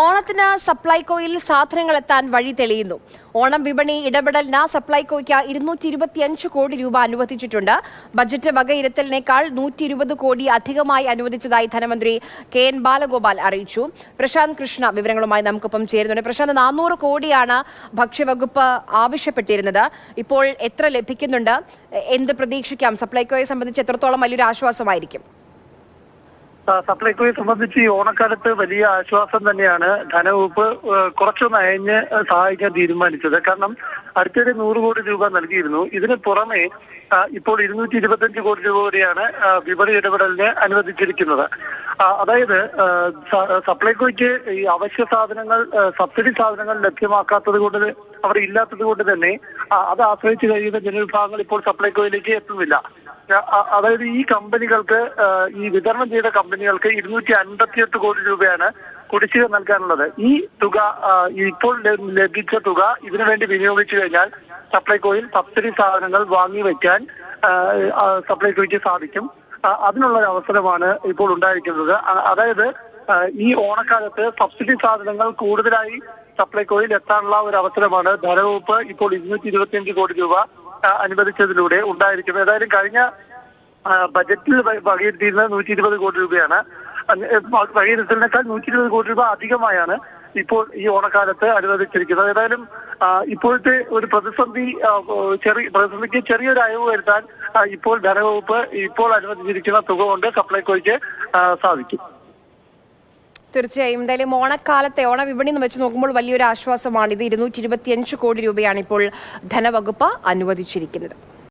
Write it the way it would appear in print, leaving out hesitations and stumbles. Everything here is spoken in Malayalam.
ഓണത്തിന് സപ്ലൈകോയിൽ സാധനങ്ങൾ എത്താൻ വഴി തെളിയുന്നു. ഓണം വിപണി ഇടപെടലിന് സപ്ലൈകോയ്ക്ക് 225 കോടി രൂപ അനുവദിച്ചിട്ടുണ്ട്. ബജറ്റ് വകയിരുത്തലിനേക്കാൾ 120 കോടി അധികമായി അനുവദിച്ചതായി ധനമന്ത്രി കെ.എൻ. ബാലഗോപാൽ അറിയിച്ചു. പ്രശാന്ത് കൃഷ്ണ വിവരങ്ങളുമായി നമുക്കൊപ്പം ചേരുന്നുണ്ട്. പ്രശാന്ത്, 400 കോടിയാണ് ഭക്ഷ്യവകുപ്പ് ആവശ്യപ്പെട്ടിരുന്നത്. ഇപ്പോൾ എത്ര ലഭിക്കുന്നുണ്ട്? എന്ത് പ്രതീക്ഷിക്കാം? സപ്ലൈകോയെ സംബന്ധിച്ച് എത്രത്തോളം വലിയൊരു ആശ്വാസമായിരിക്കും? സപ്ലൈകോയെ സംബന്ധിച്ച് ഈ ഓണക്കാലത്ത് വലിയ ആശ്വാസം തന്നെയാണ് ധനവകുപ്പ് കുറച്ചൊന്ന് അയഞ്ഞ് സഹായിക്കാൻ തീരുമാനിച്ചത്. കാരണം അടുത്തിടെ 100 കോടി രൂപ നൽകിയിരുന്നു. ഇതിന് പുറമെ ഇപ്പോൾ 225 കോടി രൂപ വരെയാണ് വിപണി ഇടപെടലിന് അനുവദിച്ചിരിക്കുന്നത്. അതായത് സപ്ലൈകോയ്ക്ക് ഈ അവശ്യ സാധനങ്ങൾ, സബ്സിഡി സാധനങ്ങൾ ലഭ്യമാക്കാത്തത് കൊണ്ട്, അവിടെ ഇല്ലാത്തത് കൊണ്ട് തന്നെ അത് ആശ്രയിച്ച് കഴിയുന്ന ജനവിഭാഗങ്ങൾ ഇപ്പോൾ സപ്ലൈകോയിലേക്ക് എത്തുന്നില്ല. അതായത് ഈ കമ്പനികൾക്ക്, ഈ വിതരണം ചെയ്ത കമ്പനികൾക്ക് 258 കോടി രൂപയാണ് കുടിശ്ശിക നൽകാനുള്ളത്. ഈ തുക, ഇപ്പോൾ ലഭിച്ച തുക ഇതിനു വേണ്ടി വിനിയോഗിച്ചു കഴിഞ്ഞാൽ സപ്ലൈകോയിൽ സബ്സിഡി സാധനങ്ങൾ വാങ്ങി വയ്ക്കാൻ സപ്ലൈകോയ്ക്ക് സാധിക്കും. അതിനുള്ള ഒരു അവസരമാണ് ഇപ്പോൾ ഉണ്ടായിരിക്കുന്നത്. അതായത് ഈ ഓണക്കാലത്ത് സബ്സിഡി സാധനങ്ങൾ കൂടുതലായി സപ്ലൈകോയിൽ എത്താനുള്ള ഒരു അവസരമാണ് ധനവകുപ്പ് ഇപ്പോൾ 225 കോടി രൂപ അനുവദിച്ചതിലൂടെ ഉണ്ടായിരിക്കുന്നത്. ഏതായാലും കഴിഞ്ഞ ബജറ്റിൽ വകയിരുത്തിയിരുന്നത് 120 കോടി രൂപയാണ്. വകയിരുത്തലിനേക്കാൾ 120 കോടി രൂപ അധികമായാണ് ഇപ്പോൾ ഈ ഓണക്കാലത്ത് അനുവദിച്ചിരിക്കുന്നത്. ഏതായാലും ഇപ്പോഴത്തെ ഒരു പ്രതിസന്ധിക്ക് ചെറിയൊരു അയവ് വരുത്താൻ ഇപ്പോൾ ധനവകുപ്പ് ഇപ്പോൾ അനുവദിച്ചിരിക്കുന്ന തുക കൊണ്ട് സപ്ലൈകോയ്ക്ക് സാധിക്കും. തീർച്ചയായും. എന്തായാലും ഓണക്കാലത്തെ ഓണവിപണി വെച്ച് നോക്കുമ്പോൾ വലിയൊരു ആശ്വാസമാണ് ഇത്. 225 കോടി രൂപയാണ് ഇപ്പോൾ ധനവകുപ്പ് അനുവദിച്ചിരിക്കുന്നത്.